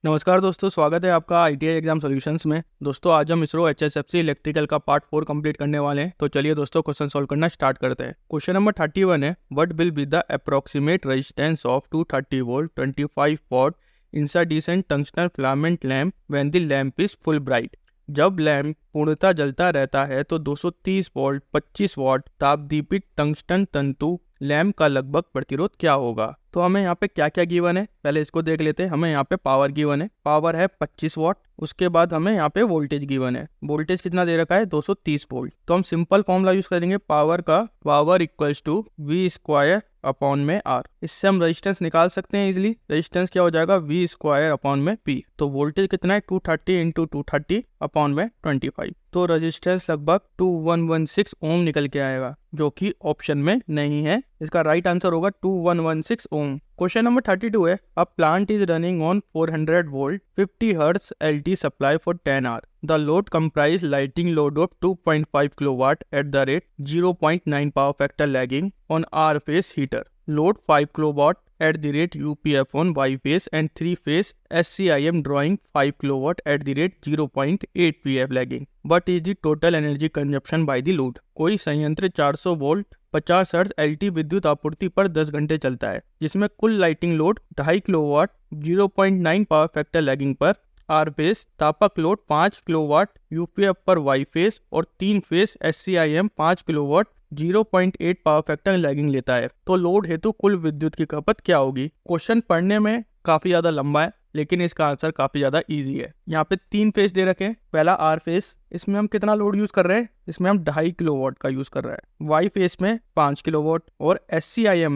नमस्कार दोस्तों, स्वागत है आपका ITI एग्जाम सॉल्यूशंस में। दोस्तों आज हम इसरो HSFC इलेक्ट्रिकल का पार्ट 4 कंप्लीट करने वाले हैं। तो चलिए दोस्तों क्वेश्चन सॉल्व करना स्टार्ट करते हैं। क्वेश्चन नंबर 31 है, what will be the approximate resistance of 230 volt 25 watt incandescent tungsten filament lamp when the lamp is full bright. जब लैम्प पूर्णतः जलता रहता है तो 230 वोल्ट 25 वॉट ताप दीपित टंगस्टन तंतु लैम्प का लगभग प्रतिरोध क्या होगा। तो हमें यहाँ पे क्या क्या गिवन है, पहले इसको देख लेते हैं। हमें यहाँ पे पावर गिवन है, पावर है 25 वॉट। उसके बाद हमें यहाँ पे वोल्टेज गिवन है, वोल्टेज कितना दे रखा है 230 वोल्ट। तो हम सिंपल फॉर्मूला यूज करेंगे पावर का, power equals to V square upon में R। इससे हम रेजिस्टेंस निकाल सकते हैं इजिली। रेजिस्टेंस क्या हो जाएगा V स्क्वायर अपॉन में P। तो वोल्टेज कितना है 230 इंटू 230 अपॉन में 25। तो रेजिस्टेंस लगभग 2116 ओम निकल के आएगा, जो कि ऑप्शन में नहीं है। इसका राइट आंसर होगा 2116 ओम। क्वेश्चन नंबर 32 है, a plant is running on 400 volt 50 hertz LT supply for 10 hour. The load comprise lighting load of 2.5 kilowatt at the rate 0.9 power factor lagging on R phase heater. Load 5 kilowatt at the rate UPF on Y phase and 3 phase SCIM drawing 5 kilowatt at the rate 0.8 PF lagging. What is the total energy consumption by the load? कोई संयंत्र 400 volt 50 hertz LT विद्युत आपूर्ति पर 10 घंटे चलता है, जिसमें कुल lighting load 2.5 kilowatt 0.9 power factor lagging पर आर फेस, तापक लोड 5 किलोवाट यूपीएफ पर वाई फेस और 3 phase SCIM 5 kilowatt 0.8 power factor lagging लेता है। तो लोड हेतु कुल विद्युत की खपत क्या होगी। क्वेश्चन पढ़ने में काफी ज्यादा लंबा है, लेकिन इसका आंसर काफी ज्यादा इजी है। यहाँ पे 3 फेस दे रखे हैं। पहला आर फेस, इसमें हम कितना लोड यूज कर रहे हैं, इसमें हम 2.5 किलोवाट का यूज कर रहे हैं। वाई फेस में 5 किलोवाट और SCIM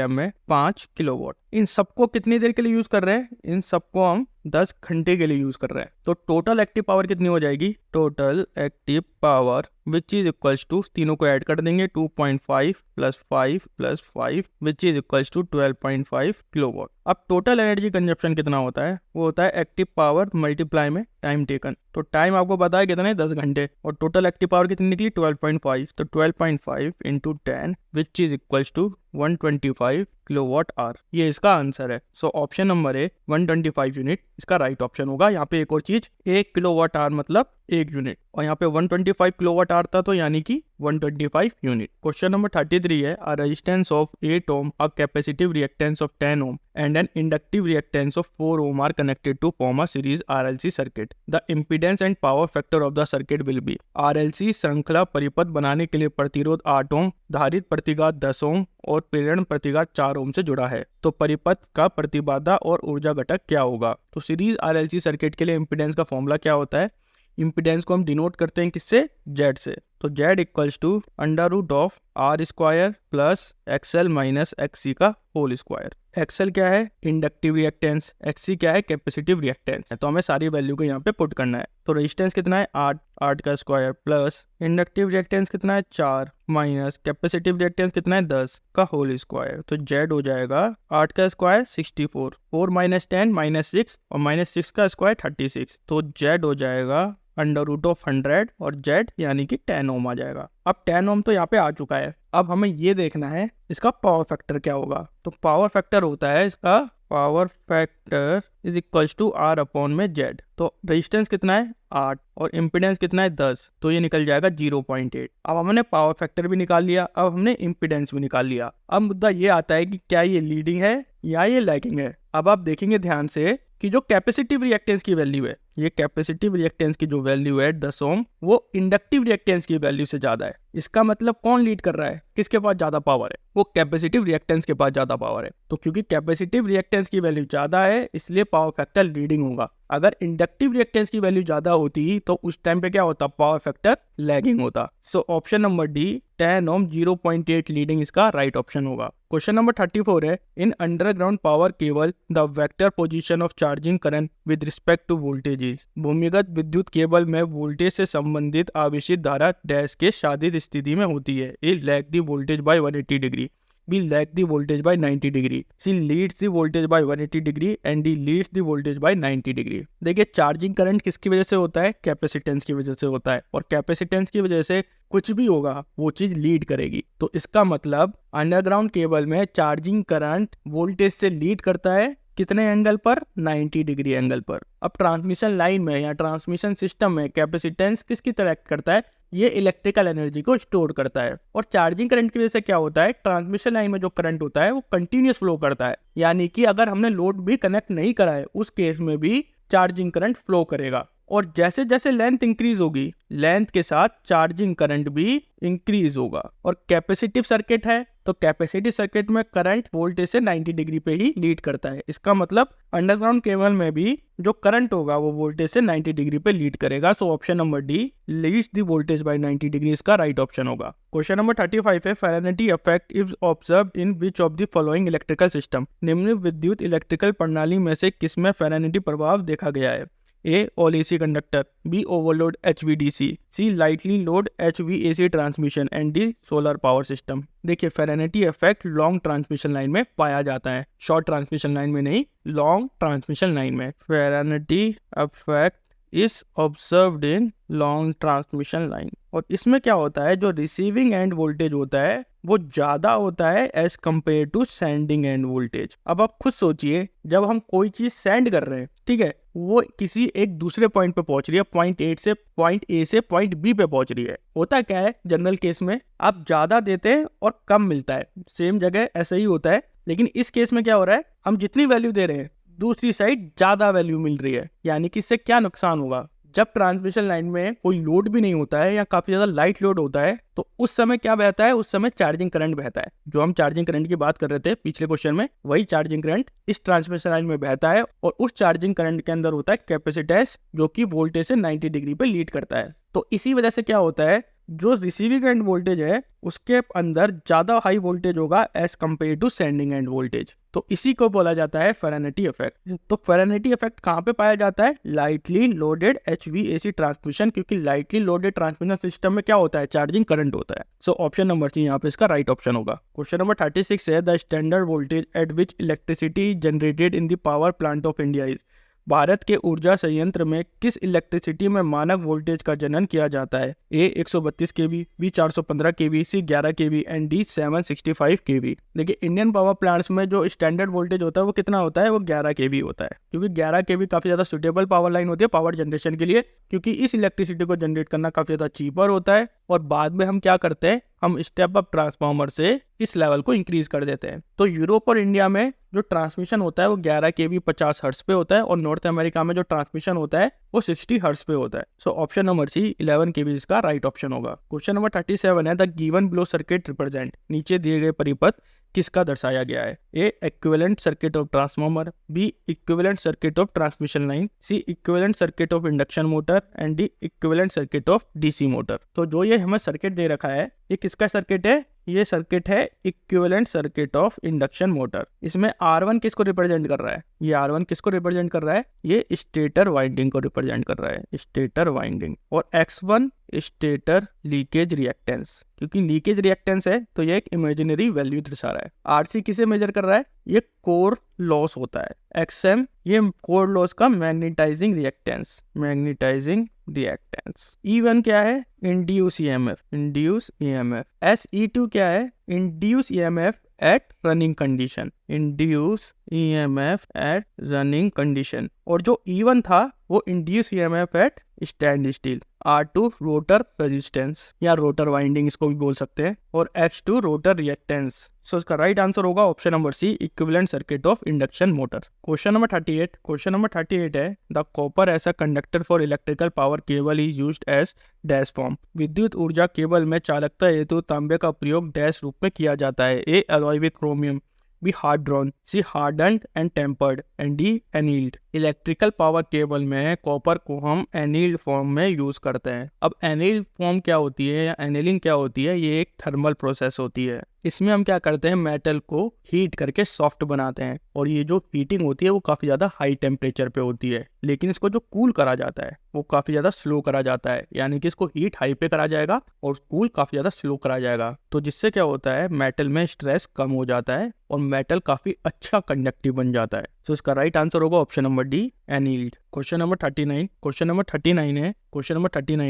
में 5 किलोवाट। इन सबको कितनी देर के लिए यूज कर रहे हैं, इन सबको हम 10 घंटे के लिए यूज कर रहे हैं। तो टोटल एक्टिव पावर कितनी हो जाएगी, total active power which is equals to, तीनों को ऐड कर देंगे, 2.5 plus 5 plus 5 which is equals to 12.5 kilowatt. अब टोटल एनर्जी कंजप्शन कितना होता है, वो होता है एक्टिव पावर मल्टीप्लाई में टाइम टेकन। तो टाइम आपको पता है कितना है 10 घंटे, और टोटल एक्टिव पावर कितनी निकली 12.5। तो 12.5 into 10 which is equals to 125 kilowatt hour. ये इसका आंसर है। सो ऑप्शन नंबर है 125 यूनिट इसका राइट ऑप्शन होगा। यहाँ पे एक और चीज, 1 किलोवाट आवर मतलब 1 यूनिट, और यहाँ पे 125 किलोवाट आवर था तो यानी कि 125 यूनिट। क्वेश्चन नंबर 33 है, a resistance of 8 ohm, a capacitive reactance of 10 ohm and an inductive reactance of 4 ohm are connected to form a series RLC circuit. The impedance and power factor of the circuit will be। RLC श्रृंखला परिपथ बनाने के लिए प्रतिरोध 8 ओम, धारित प्रतिघात 10 ओम और प्रेरण प्रतिघात 4 ओम से जुड़ा है। तो परिपथ का प्रतिबाधा और ऊर्जा घटक क्या होगा। तो सीरीज RLC सर्किट के लिए इम्पीडेंस का फॉर्मूला क्या होता है, इम्पीडेंस को हम डिनोट करते हैं किससे, Z से। तो Z equals to under root of R square plus XL minus XC का होल स्क्वायर। XL क्या है, इंडक्टिव रिएक्टेंस, XC क्या है, कैपेसिटिव रिएक्टेंस। तो हमें सारी वैल्यू को यहाँ पे पुट करना है। तो रेजिस्टेंस कितना है 8 का स्क्वायर प्लस इंडक्टिव रिएक्टेंस कितना है 4 माइनस कैपेसिटिव रिएक्टेंस कितना है 10 का होल स्क्वायर। तो Z हो जाएगा 8 का स्क्वायर 64, 4 माइनस 10 माइनस 6 और माइनस 6 का स्क्वायर 36। तो Z हो जाएगा अंडर रूट ऑफ 100 और Z यानी कि 10 ओम आ जाएगा। अब 10 ओम तो यहाँ पे आ चुका है। अब हमें ये देखना है इसका पावर फैक्टर क्या होगा। तो पावर फैक्टर होता है इसका, power factor is equals to R upon में Z। तो रेजिस्टेंस कितना है 8 और इम्पीडेंस कितना है 10, तो ये निकल जाएगा 0.8। अब हमने पावर फैक्टर भी निकाल लिया, अब हमने इम्पीडेंस भी निकाल लिया। अब मुद्दा ये आता है कि क्या ये लीडिंग है या ये लैगिंग है। अब आप देखेंगे ध्यान से कि जो कैपेसिटिव रिएक्टेंस की वैल्यू है, ये कैपेसिटिव रिएक्टेंस की जो वैल्यू है 10 ओम, वो इंडक्टिव रिएक्टेंस की वैल्यू से ज्यादा है। इसका मतलब कौन लीड कर रहा है, किसके पास ज्यादा पावर है, वो कैपेसिटिव रिएक्टेंस के पास ज्यादा पावर है। तो क्योंकि कैपेसिटिव रिएक्टेंस की वैल्यू ज्यादा है इसलिए पावर फैक्टर लीडिंग होगा। अगर इंडक्टिव रिएक्टेंस की वैल्यू ज्यादा होती तो उस टाइम पे क्या होता, पावर फैक्टर लैगिंग होता। So option number D 10 ohm 0.8 leading इसका राइट ऑप्शन होगा। क्वेश्चन नंबर 34 है, in underground power cable the vector position of charging current with respect to voltage is. भूमिगत विद्युत केबल में वोल्टेज से संबंधित आवेशित धारा डैश के शादित स्थिति में होती है। It lag the voltage bye 180 degree, B lag the voltage by 90 degree, C leads the voltage by 180 degree and D leads the voltage by 90 degree. देखिए चार्जिंग करंट किसकी वजह से होता है, कैपेसिटेंस की वजह से होता है, और कैपेसिटेंस की वजह से कुछ भी होगा वो चीज लीड करेगी। तो इसका मतलब अंडरग्राउंड केबल में चार्जिंग करंट वोल्टेज से लीड करता है कितने एंगल पर? 90 डिग्री एंगल पर। अब ट्रांसमिशन लाइन में या ट्रांसमिशन सिस्टम में कैपेसिटेंस किसकी तरह एक्ट करता है? ये इलेक्ट्रिकल एनर्जी को स्टोर करता है। और चार्जिंग करंट की वजह से क्या होता है? ट्रांसमिशन लाइन में जो करंट होता है वो कंटिन्यूस फ्लो करता है, यानी कि अगर हमने लोड भी कनेक्ट नहीं करा है उस केस में भी चार्जिंग करंट फ्लो करेगा। और जैसे जैसे लेंथ इंक्रीज होगी, लेंथ के साथ चार्जिंग करंट भी इंक्रीज होगा। और कैपेसिटिव सर्किट है तो कैपेसिटिव सर्किट में करंट वोल्टेज से 90 डिग्री पे ही लीड करता है। इसका मतलब अंडरग्राउंड केबल में भी जो करंट होगा वो वोल्टेज से 90 डिग्री पे लीड करेगा। So option number D, leads the voltage by 90 degree, इसका राइट ऑप्शन होगा। क्वेश्चन नंबर 35 है, Ferranti effect is observed in which of the following electrical system? निम्न विद्युत इलेक्ट्रिकल प्रणाली में से किसमें फेरेनिटी प्रभाव देखा गया है? A. All AC conductor, B. Overload HVDC, C. Lightly load HVAC transmission and D. Solar power system। देखिए फेरेनिटी इफेक्ट लॉन्ग ट्रांसमिशन लाइन में पाया जाता है, शॉर्ट ट्रांसमिशन लाइन में नहीं, लॉन्ग ट्रांसमिशन लाइन में। Ferranti effect is observed in long transmission line. और इसमें क्या होता है, जो रिसीविंग एंड वोल्टेज होता है वो ज्यादा होता है as compare to sending end voltage. अब आप खुद सोचिए, जब हम कोई चीज सेंड कर रहे हैं, ठीक है, वो किसी एक दूसरे पॉइंट पे पहुंच रही है, पॉइंट ए से पॉइंट बी पे पहुंच रही है। होता क्या है जनरल केस में, आप ज्यादा देते हैं और कम मिलता है, सेम जगह ऐसा ही होता है। लेकिन इस केस में क्या हो रहा है, हम जितनी वैल्यू दे रहे हैं दूसरी साइड ज्यादा वैल्यू मिल रही है, यानी कि इससे क्या नुकसान होगा? जब ट्रांसमिशन लाइन में कोई लोड भी नहीं होता है या काफी ज्यादा लाइट लोड होता है तो उस समय क्या बहता है? उस समय चार्जिंग करंट बहता है। जो हम चार्जिंग करंट की बात कर रहे थे पिछले क्वेश्चन में, वही चार्जिंग करंट इस ट्रांसमिशन लाइन में बहता है। और उस चार्जिंग करंट के अंदर होता है कैपेसिटेंस, जो कि वोल्टेज से 90 डिग्री पे लीड करता है। तो इसी वजह से क्या होता है, जो रिसीविंग एंड वोल्टेज है उसके अंदर ज्यादा हाई वोल्टेज होगा as compare to sending end voltage. तो इसी को बोला जाता है फेरेनिटी इफेक्ट। तो फेरेनिटी इफेक्ट कहाँ पे पाया जाता है? लाइटली लोडेड HVAC ट्रांसमिशन, क्योंकि लाइटली लोडेड ट्रांसमिशन सिस्टम में क्या होता है? चार्जिंग करंट होता है। सो ऑप्शन नंबर सी यहाँ पे इसका राइट ऑप्शन होगा। क्वेश्चन नंबर 36 है, the standard voltage at which electricity generated in the power plant of India is? Bharat के ऊर्जा संयंत्र में किस इलेक्ट्रिसिटी में मानक वोल्टेज का जनन किया जाता है? A 132 kV, B 415 kV, C 11 kV and D 765 kV। देखिए इंडियन पावर प्लांट्स में जो स्टैंडर्ड वोल्टेज होता है वो कितना होता है? वो 11 kV होता है, क्योंकि 11 kV काफी ज्यादा सुटेबल पावर लाइन होती है पावर जनरेशन के लिए, क्योंकि इस इलेक्ट्रिसिटी को जनरेट करना काफी ज्यादा चीपर होता है। और बाद में हम क्या करते हैं, हम स्टेप अप ट्रांसफार्मर से इस लेवल को इंक्रीज कर देते हैं। तो यूरोप और इंडिया में जो ट्रांसमिशन होता है वो 11 kV 50 हर्ट्ज पे होता है, और नॉर्थ अमेरिका में जो ट्रांसमिशन होता है वो 60 हर्ट्ज पे होता है। So option number C 11 kV इसका राइट ऑप्शन होगा। क्वेश्चन नंबर 37 है, the given below circuit represent, नीचे दिए गए परिपथ किसका दर्शाया गया है? A equivalent circuit of transformer, B equivalent circuit of transmission line, C equivalent circuit of induction motor and D equivalent circuit of DC motor. तो जो ये हमें सर्किट दे रखा है ये किसका सर्किट है? ये सर्किट है equivalent circuit of induction motor. इसमें R1 किसको रिप्रेजेंट कर रहा है? ये R1 किसको रिप्रेजेंट कर रहा है? ये स्टेटर वाइंडिंग को रिप्रेजेंट कर रहा है, स्टेटर वाइंडिंग। और X1 स्टेटर लीकेज रिएक्टेंस, क्योंकि लीकेज रिएक्टेंस है तो ये एक इमेजिनरी वैल्यू दर्शा रहा है। RC किसे मेजर कर रहा है? ये कोर लॉस होता है। XM ये कोर लॉस का magnetising reactance, magnetising reactance. E1 क्या है? Induce EMF, induce EMF। SE2 क्या है? Induce EMF at running condition, induce EMF at running condition. और जो E1 था वो induce EMF at standstill. R2 rotor resistance या रोटर वाइंडिंग इसको भी बोल सकते हैं, और X2 रोटर रिएक्टेंस। सो इसका राइट आंसर होगा option number C equivalent circuit of induction motor. Question number 38, question number 38 है, the copper as a conductor for electrical power cable is used as dash form. विद्युत ऊर्जा cable में चालकता हेतु तांबे का प्रयोग डैश रूप में किया जाता है? A alloy with chromium, B hard drawn, C hardened and tempered and D annealed. Electrical power cable में कॉपर को हम एनील्ड फॉर्म में यूज करते हैं। अब एनील्ड फॉर्म क्या होती है या एनीलिंग क्या होती है? ये एक थर्मल प्रोसेस होती है। इसमें हम क्या करते हैं, मेटल को हीट करके सॉफ्ट बनाते हैं, और ये जो हीटिंग होती है वो काफी ज्यादा हाई टेम्परेचर पे होती है। लेकिन इसको जो कूल करा जाता है वो काफी ज्यादा स्लो करा जाता है, यानी कि इसको हीट हाई पे करा जाएगा और कूल काफी ज्यादा स्लो करा जाएगा। तो जिससे क्या होता है, मेटल में स्ट्रेस कम हो जाता है और मेटल काफी अच्छा कंडक्टिव बन जाता है। तो इसका राइट आंसर होगा option number D annealed. Question number 39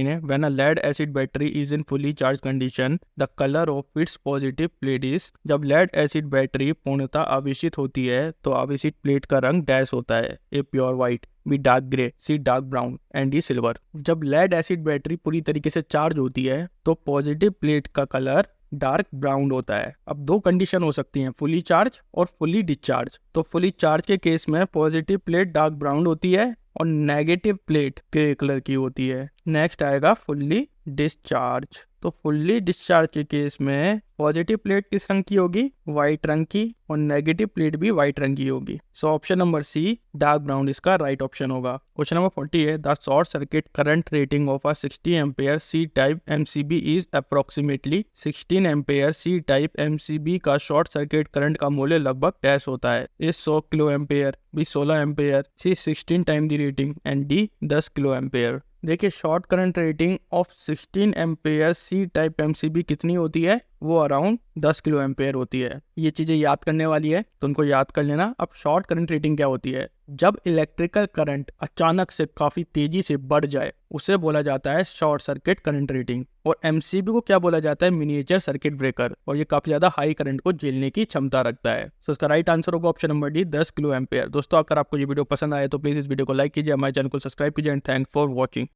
है when a lead acid battery is in fully charged condition, the color of its positive plate is. जब lead acid battery पूर्णतः आवेशित होती है तो आवेशित प्लेट का रंग डैश होता है, A pure white, B dark grey, C dark brown and D silver. जब लेड एसिड बैटरी पूरी तरीके से चार्ज होती है तो पॉजिटिव प्लेट का कलर डार्क ब्राउन होता है। अब दो कंडीशन हो सकती हैं, फुली चार्ज और फुली डिस्चार्ज। तो फुली चार्ज के केस में पॉजिटिव प्लेट डार्क ब्राउन होती है और नेगेटिव प्लेट ग्रे कलर की होती है। नेक्स्ट आएगा फुल्ली डिस्चार्ज। तो फुल्ली डिस्चार्ज के केस में पॉजिटिव प्लेट किस रंग की होगी, व्हाइट रंग की, और नेगेटिव प्लेट भी व्हाइट रंग की होगी। So option number C dark brown इसका राइट ऑप्शन होगा। क्वेश्चन नंबर 40 है the short circuit current rating of a 60 ampere C type MCB is approximately. 16 ampere C type MCB का शॉर्ट सर्किट करंट का मूल्य लगभग डैश होता है। A 100 kilo ampere, B 16 ampere, C 16 time the rating and D 10 kilo ampere. देखिए short current rating of 16 ampere C type MCB कितनी होती है, वो अराउंड 10 किलो एम्पेयर होती है। ये चीजें याद करने वाली है तो उनको याद कर लेना। अब शॉर्ट करंट रेटिंग क्या होती है, जब इलेक्ट्रिकल करंट अचानक से काफी तेजी से बढ़ जाए उसे बोला जाता है शॉर्ट सर्किट करंट रेटिंग। और एमसीबी को क्या बोला जाता है, मिनिएचर सर्किट ब्रेकर, और ये काफी ज्यादा हाई करंट को झेलने की क्षमता रखता है। तो इसका राइट आंसर होगा option number D 10 kilo ampere. दोस्तों अगर आपको ये वीडियो पसंद आए तो प्लीज इस वीडियो को लाइक कीजिए, हमारे चैनल को सब्सक्राइब कीजिए एंड थैंक्स फॉर वॉचिंग।